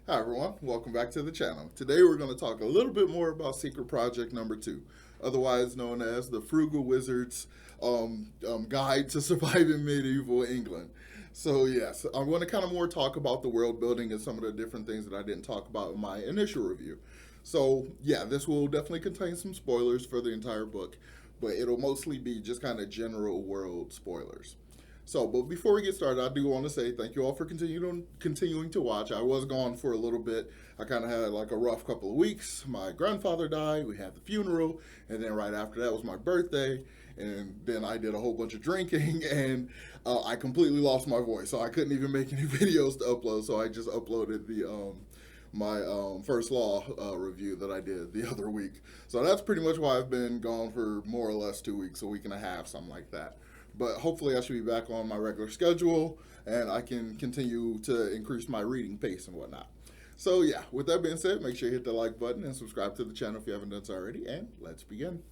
Hi everyone, welcome back to the channel. Today we're going to talk a little bit more about Secret Project number 2, otherwise known as the Frugal Wizard's Guide to Surviving Medieval England. So yes, I'm going to kind of more talk about the world building and some of the different things that I didn't talk about in my initial review. So yeah, this will definitely contain some spoilers for the entire book, but it'll mostly be just kind of general world spoilers. So, but before we get started, I do want to say thank you all for continuing to watch. I was gone for a little bit. I kind of had like a rough couple of weeks. My grandfather died. We had the funeral, and then right after that was my birthday, and then I did a whole bunch of drinking, and I completely lost my voice, so I couldn't even make any videos to upload. So I just uploaded the my first law review that I did the other week. So that's pretty much why I've been gone for more or less 2 weeks, a week and a half, something like that. But hopefully I should be back on my regular schedule and I can continue to increase my reading pace and whatnot. So yeah, with that being said, make sure you hit the like button and subscribe to the channel if you haven't done so already, and let's begin.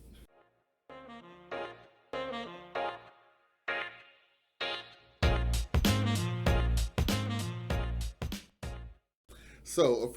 So a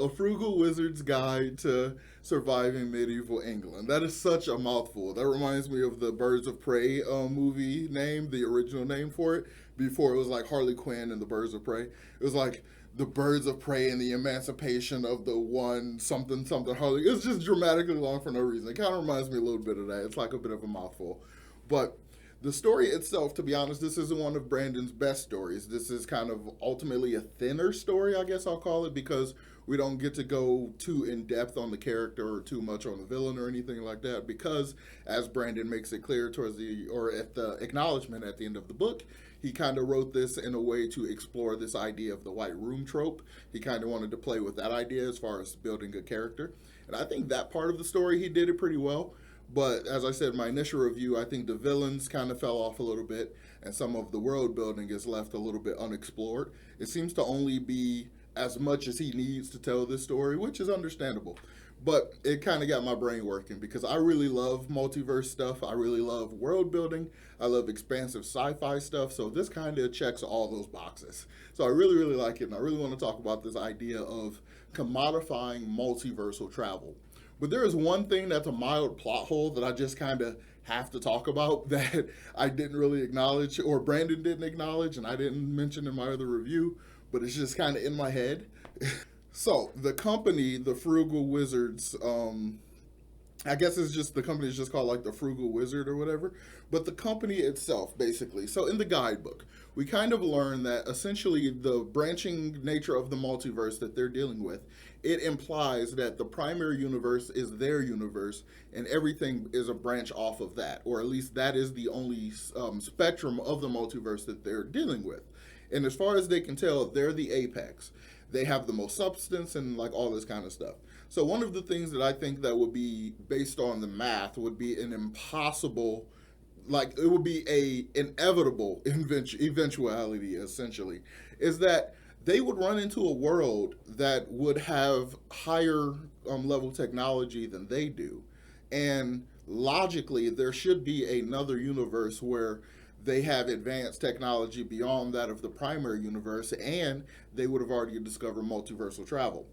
frugal wizard's guide to surviving medieval England. That is such a mouthful. That reminds me of the Birds of Prey movie name, the original name for it. Before it was like Harley Quinn and the Birds of Prey. It was like the Birds of Prey and the Emancipation of the one something something Harley. It's just dramatically long for no reason. It kind of reminds me a little bit of that. It's like a bit of a mouthful, but the story itself, to be honest, this isn't one of Brandon's best stories. This is kind of ultimately a thinner story, I guess I'll call it, because we don't get to go too in depth on the character or too much on the villain or anything like that. Because, as Brandon makes it clear towards the or at the acknowledgement at the end of the book, he kind of wrote this in a way to explore this idea of the white room trope. He kind of wanted to play with that idea as far as building a character, and I think that part of the story he did it pretty well. But as I said in my initial review, I think the villains kind of fell off a little bit, and some of the world building is left a little bit unexplored. It seems to only be as much as he needs to tell this story, which is understandable. But it kind of got my brain working because I really love multiverse stuff. I really love world building. I love expansive sci-fi stuff. So this kind of checks all those boxes. So I really, really like it. And I really want to talk about this idea of commodifying multiversal travel. But there is one thing that's a mild plot hole that I just kind of have to talk about that I didn't really acknowledge, or Brandon didn't acknowledge, and I didn't mention in my other review, but it's just kind of in my head. So the company, the Frugal Wizards, I guess it's just the company is just called like the Frugal Wizard or whatever. But the company itself, basically. So in the guidebook, we kind of learn that essentially the branching nature of the multiverse that they're dealing with, it implies that the primary universe is their universe and everything is a branch off of that, or at least that is the only spectrum of the multiverse that they're dealing with. And as far as they can tell, they're the apex. They have the most substance and like all this kind of stuff. So one of the things that I think that would be based on the math would be an impossible, like it would be a inevitable eventuality essentially, is that they would run into a world that would have higher level technology than they do, and logically there should be another universe where they have advanced technology beyond that of the primary universe, and they would have already discovered multiversal travel.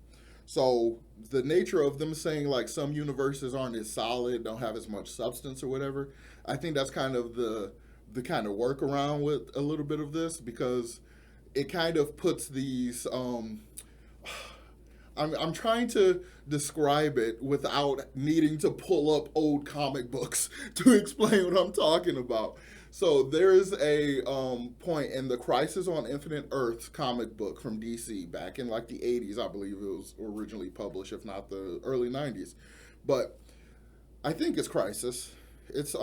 So the nature of them saying like some universes aren't as solid, don't have as much substance or whatever, I think that's kind of the kind of workaround with a little bit of this, because it kind of puts these I'm trying to describe it without needing to pull up old comic books to explain what I'm talking about. So there is a point in the Crisis on Infinite Earths comic book from DC back in like the 80s, I believe it was originally published, if not the early 90s. But I think it's Crisis. It's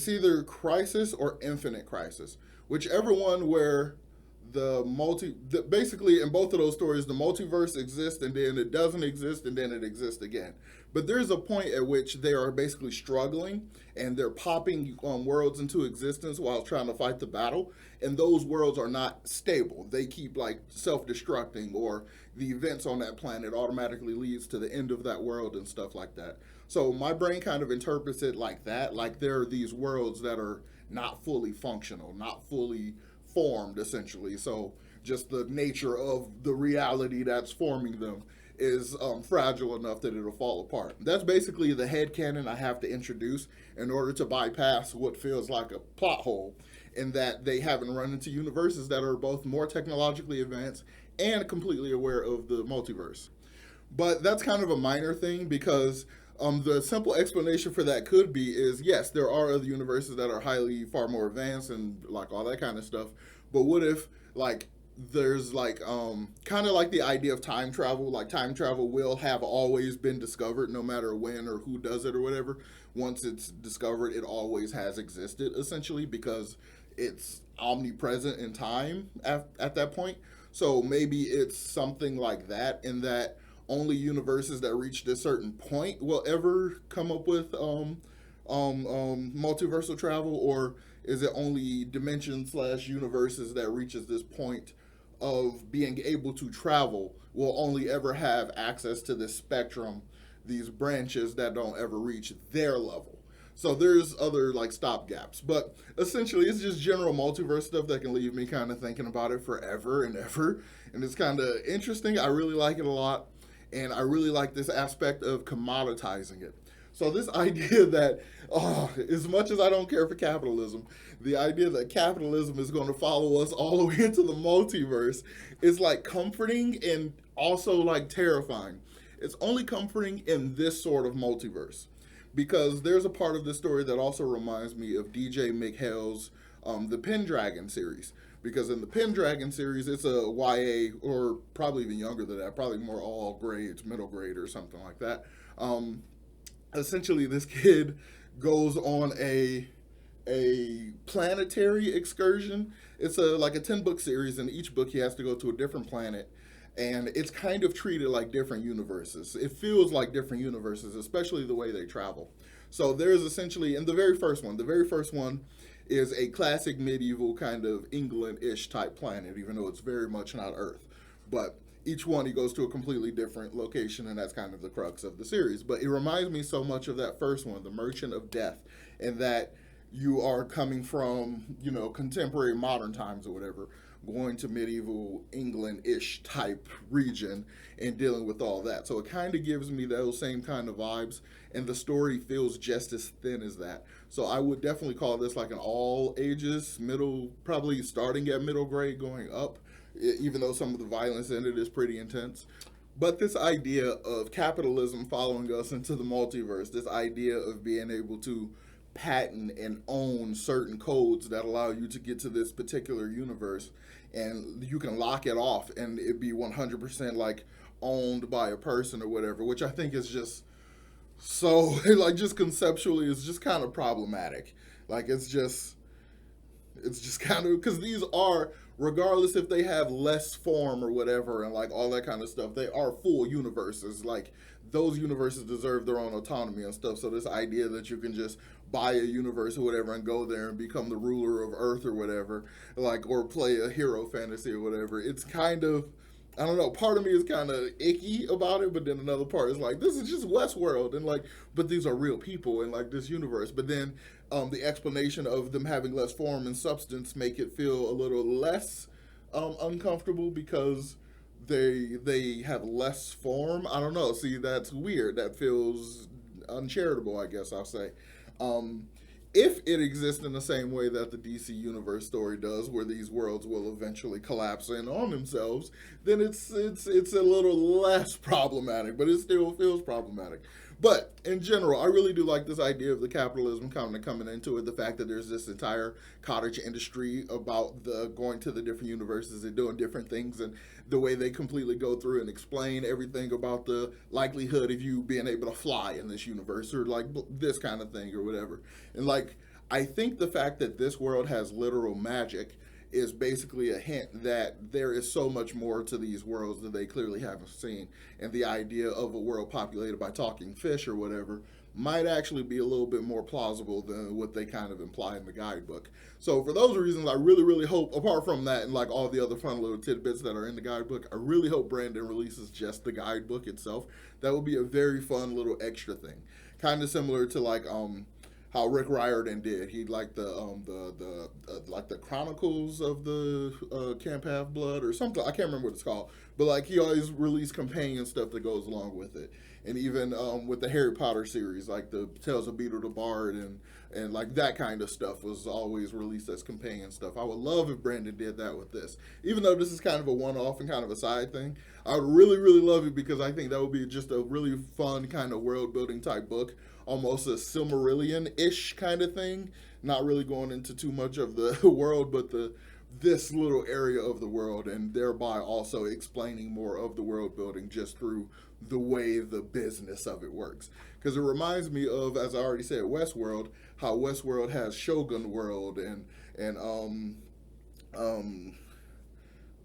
either Crisis or Infinite Crisis, whichever one where basically in both of those stories the multiverse exists and then it doesn't exist and then it exists again. But there's a point at which they are basically struggling and they're popping worlds into existence while trying to fight the battle, and those worlds are not stable. They keep like self-destructing, or the events on that planet automatically leads to the end of that world and stuff like that. So my brain kind of interprets it like that, like there are these worlds that are not fully functional, not fully formed essentially. So just the nature of the reality that's forming them is fragile enough that it'll fall apart. That's basically the headcanon I have to introduce in order to bypass what feels like a plot hole, in that they haven't run into universes that are both more technologically advanced and completely aware of the multiverse. But that's kind of a minor thing because the simple explanation for that could be is yes, there are other universes that are highly far more advanced and like all that kind of stuff. But what if like there's like kind of like the idea of time travel, like time travel will have always been discovered no matter when or who does it or whatever. Once it's discovered, it always has existed essentially because it's omnipresent in time at that point. So maybe it's something like that, in that only universes that reach this certain point will ever come up with multiversal travel, or is it only dimension slash universes that reaches this point of being able to travel will only ever have access to this spectrum, these branches that don't ever reach their level. So there's other like stop gaps, but essentially it's just general multiverse stuff that can leave me kind of thinking about it forever and ever, and it's kind of interesting. I really like it a lot, and I really like this aspect of commoditizing it. So this idea that, as much as I don't care for capitalism, the idea that capitalism is going to follow us all the way into the multiverse is like comforting and also like terrifying. It's only comforting in this sort of multiverse, because there's a part of this story that also reminds me of DJ McHale's The Pendragon series. Because in the Pendragon series, it's a YA, or probably even younger than that, probably more all grades, middle grade or something like that. Essentially, this kid goes on a planetary excursion. It's like a 10-book series, and each book he has to go to a different planet, and it's kind of treated like different universes. It feels like different universes, especially the way they travel. So there's essentially, in the very first one is a classic medieval kind of England-ish type planet, even though it's very much not Earth. But each one he goes to a completely different location, and that's kind of the crux of the series. But it reminds me so much of that first one, The Merchant of Death, in that you are coming from, contemporary modern times or whatever, going to medieval England-ish type region and dealing with all that. So it kind of gives me those same kind of vibes, and the story feels just as thin as that. So I would definitely call this like an all ages, probably starting at middle grade going up, even though some of the violence in it is pretty intense. But this idea of capitalism following us into the multiverse, this idea of being able to patent and own certain codes that allow you to get to this particular universe, and you can lock it off and it be 100% like owned by a person or whatever, which I think is just so like just conceptually it's just kind of problematic. Like it's just kind of, because these are, regardless if they have less form or whatever and like all that kind of stuff, they are full universes. Like those universes deserve their own autonomy and stuff. So this idea that you can just buy a universe or whatever and go there and become the ruler of Earth or whatever, like, or play a hero fantasy or whatever, it's kind of, I don't know, part of me is kind of icky about it, but then another part is like, this is just Westworld, and like, but these are real people in like this universe. But then the explanation of them having less form and substance make it feel a little less uncomfortable because they have less form. I don't know. See, that's weird. That feels uncharitable, I guess I'll say. If it exists in the same way that the DC Universe story does, where these worlds will eventually collapse in on themselves, then it's a little less problematic, but it still feels problematic. But in general, I really do like this idea of the capitalism kind of coming into it. The fact that there's this entire cottage industry about the going to the different universes and doing different things, and the way they completely go through and explain everything about the likelihood of you being able to fly in this universe, or like this kind of thing or whatever. And like, I think the fact that this world has literal magic is basically a hint that there is so much more to these worlds that they clearly haven't seen. And the idea of a world populated by talking fish or whatever might actually be a little bit more plausible than what they kind of imply in the guidebook. So for those reasons, I really, really hope, apart from that and like all the other fun little tidbits that are in the guidebook, I really hope Brandon releases just the guidebook itself. That would be a very fun little extra thing. Kind of similar to like how Rick Riordan did. He like like the Chronicles of the Camp Half Blood or something. I can't remember what it's called, but like he always released companion stuff that goes along with it. And even with the Harry Potter series, like the Tales of Beedle the Bard and like that kind of stuff was always released as companion stuff. I would love if Brandon did that with this. Even though this is kind of a one-off and kind of a side thing, I would really, really love it because I think that would be just a really fun kind of world-building type book, almost a Silmarillion-ish kind of thing. Not really going into too much of the world, but this little area of the world, and thereby also explaining more of the world building just through the way the business of it works. Because it reminds me of, as I already said, Westworld, how Westworld has Shogun World and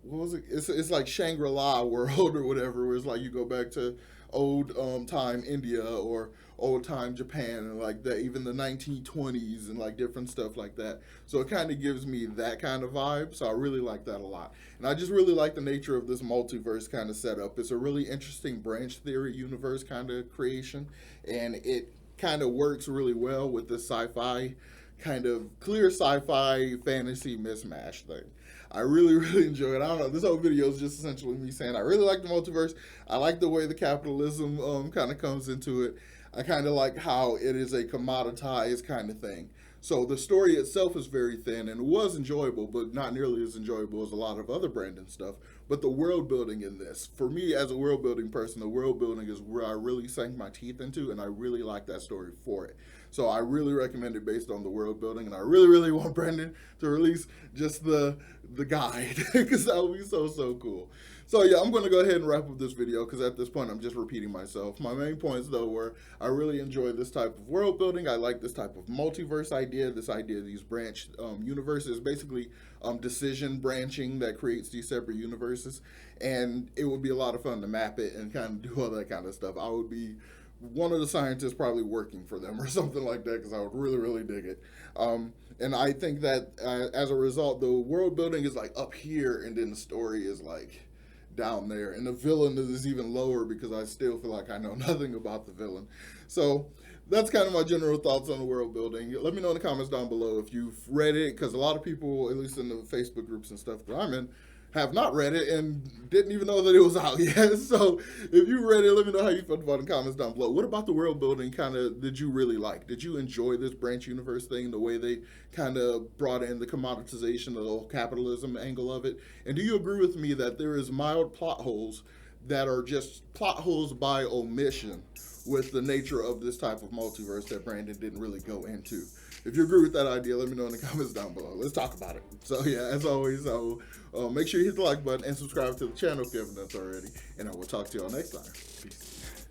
what was it? It's like Shangri-La World or whatever, where it's like you go back to old time India or old time Japan and like that, even the 1920s and like different stuff like that. So it kind of gives me that kind of vibe. So I really like that a lot. And I just really like the nature of this multiverse kind of setup. It's a really interesting branch theory universe kind of creation, and it kind of works really well with the sci-fi kind of clear sci-fi fantasy mismatch thing. I really, really enjoy it. I don't know. This whole video is just essentially me saying I really like the multiverse. I like the way the capitalism kind of comes into it. I kind of like how it is a commoditized kind of thing. So the story itself is very thin and it was enjoyable, but not nearly as enjoyable as a lot of other Brandon stuff. But the world building in this, for me as a world building person, the world building is where I really sank my teeth into, and I really like that story for it. So I really recommend it based on the world building, and I really, really want Brandon to release just the guide because that would be so, so cool. So yeah, I'm going to go ahead and wrap up this video because at this point I'm just repeating myself. My main points though were I really enjoy this type of world building. I like this type of multiverse idea, this idea of these branch universes, basically decision branching that creates these separate universes. And it would be a lot of fun to map it and kind of do all that kind of stuff. I would be one of the scientists probably working for them or something like that because I would really, really dig it. And I think that as a result, the world building is like up here and then the story is like down there. And the villain is even lower because I still feel like I know nothing about the villain. So that's kind of my general thoughts on the world building. Let me know in the comments down below if you've read it, because a lot of people, at least in the Facebook groups and stuff that I'm in, have not read it and didn't even know that it was out yet. So if you read it, let me know how you felt about it in the comments down below. What about the world building kind of did you really like? Did you enjoy this branch universe thing, the way they kind of brought in the commoditization, the whole capitalism angle of it? And do you agree with me that there is mild plot holes that are just plot holes by omission with the nature of this type of multiverse that Brandon didn't really go into? If you agree with that idea, let me know in the comments down below. Let's talk about it. So yeah, as always, make sure you hit the like button and subscribe to the channel if you haven't done so already. And I will talk to y'all next time. Peace.